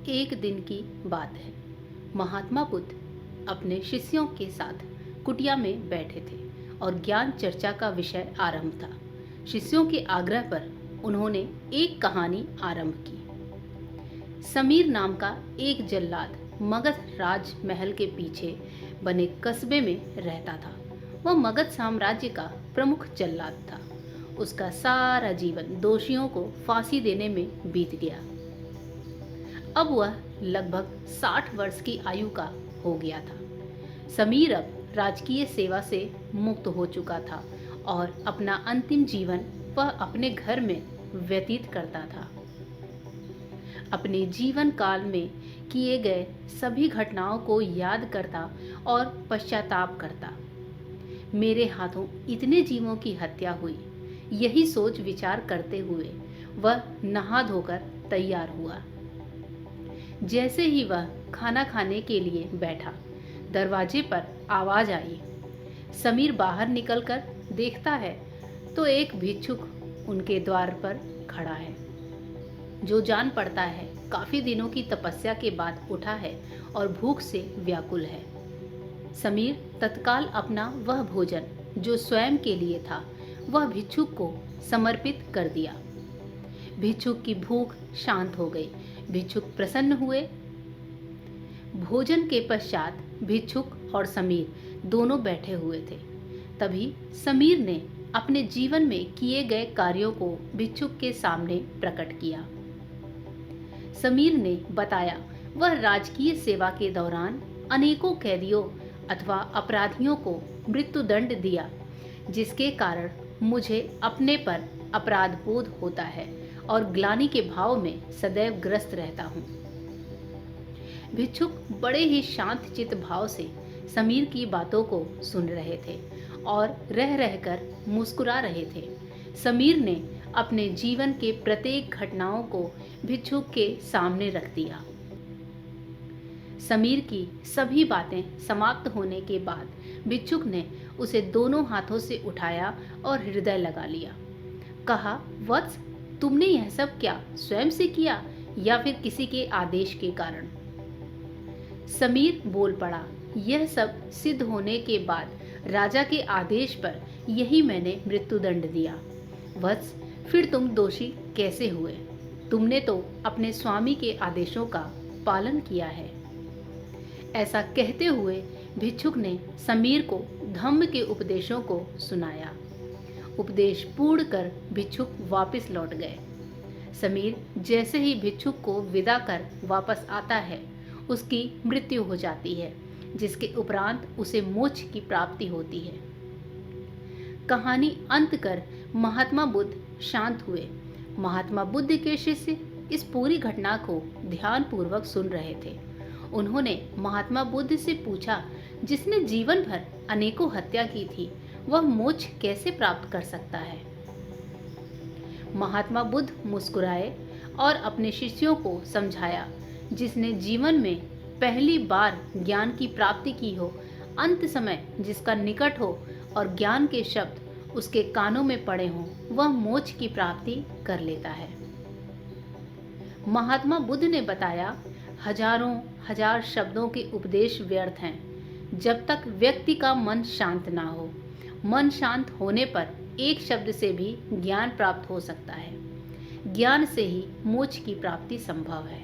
एक दिन की बात है। महात्मा बुद्ध अपने शिष्यों के साथ कुटिया में बैठे थे और ज्ञान चर्चा का विषय आरंभ था। शिष्यों के आग्रह पर उन्होंने एक कहानी आरंभ की। समीर नाम का एक जल्लाद मगध राज महल के पीछे बने कस्बे में रहता था। वह मगध साम्राज्य का प्रमुख जल्लाद था। उसका सारा जीवन दोषियों को फांसी देने में बीत गया। अब वह लगभग 60 वर्ष की आयु का हो गया था। समीर अब राजकीय सेवा से मुक्त हो चुका था और अपना अंतिम जीवन वह अपने घर में व्यतीत करता था। अपने जीवन काल में किए गए सभी घटनाओं को याद करता और पश्चाताप करता। मेरे हाथों इतने जीवों की हत्या हुई, यही सोच विचार करते हुए वह नहा धोकर तैयार हुआ। जैसे ही वह खाना खाने के लिए बैठा, दरवाजे पर आवाज आई। समीर बाहर निकलकर देखता है तो एक भिक्षुक उनके द्वार पर खड़ा है, जो जान पड़ता है काफी दिनों की तपस्या के बाद उठा है और भूख से व्याकुल है। समीर तत्काल अपना वह भोजन जो स्वयं के लिए था वह भिक्षुक को समर्पित कर दिया। भिक्षुक की भूख शांत हो गई। भिक्षुक प्रसन्न हुए। भोजन के पश्चात भिक्षुक और समीर दोनों बैठे हुए थे। तभी समीर ने अपने जीवन में किए गए कार्यों को भिक्षुक के सामने प्रकट किया। समीर ने बताया वह राजकीय सेवा के दौरान अनेकों कैदियों अथवा अपराधियों को मृत्युदंड दिया, जिसके कारण मुझे अपने पर अपराध बोध होता है और ग्लानि के भाव में सदैव ग्रस्त रहता हूँ। भिक्षुक बड़े ही शांत चित्त भाव से समीर की बातों को सुन रहे थे और रह रहकर मुस्कुरा रहे थे। समीर ने अपने जीवन के प्रत्येक घटनाओं को भिक्षुक के सामने रख दिया। समीर की सभी बातें समाप्त होने के बाद भिक्षुक ने उसे दोनों हाथों से उठाया और हृदय लगा लिया। कहा, वत्स, तुमने यह सब क्या स्वयं से किया या फिर किसी के आदेश के कारण? समीर बोल पड़ा, यह सब सिद्ध होने के बाद राजा के आदेश पर यही मैंने मृत्युदंड दिया। वत्स, फिर तुम दोषी कैसे हुए? तुमने तो अपने स्वामी के आदेशों का पालन किया है। ऐसा कहते हुए भिक्षुक ने समीर को धम्म के उपदेशों को सुनाया। उपदेश पूर्ण कर भिक्षुक वापस लौट गए। समीर जैसे ही भिक्षुक को विदा कर वापस आता है, उसकी मृत्यु हो जाती है, जिसके उपरांत उसे मोक्ष की प्राप्ति होती है। कहानी अंत कर महात्मा बुद्ध शांत हुए। महात्मा बुद्ध के शिष्य इस पूरी घटना को ध्यानपूर्वक सुन रहे थे। उन्होंने महात्मा बुद्ध से पूछा, जिसने जीवन भर अनेकों हत्या की थी, वह मोक्ष कैसे प्राप्त कर सकता है? महात्मा बुद्ध मुस्कुराए और अपने शिष्यों को समझाया, जिसने जीवन में पहली बार ज्ञान की प्राप्ति की हो, अंत समय जिसका निकट हो और ज्ञान के शब्द उसके कानों में पड़े हों, वह मोक्ष की प्राप्ति कर लेता है। महात्मा बुद्ध ने बताया, हजारों हजार शब्दों के उपदेश व्यर्थ हैं, जब तक व्यक्ति का मन शांत ना हो। मन शांत होने पर एक शब्द से भी ज्ञान प्राप्त हो सकता है। ज्ञान से ही मोक्ष की प्राप्ति संभव है।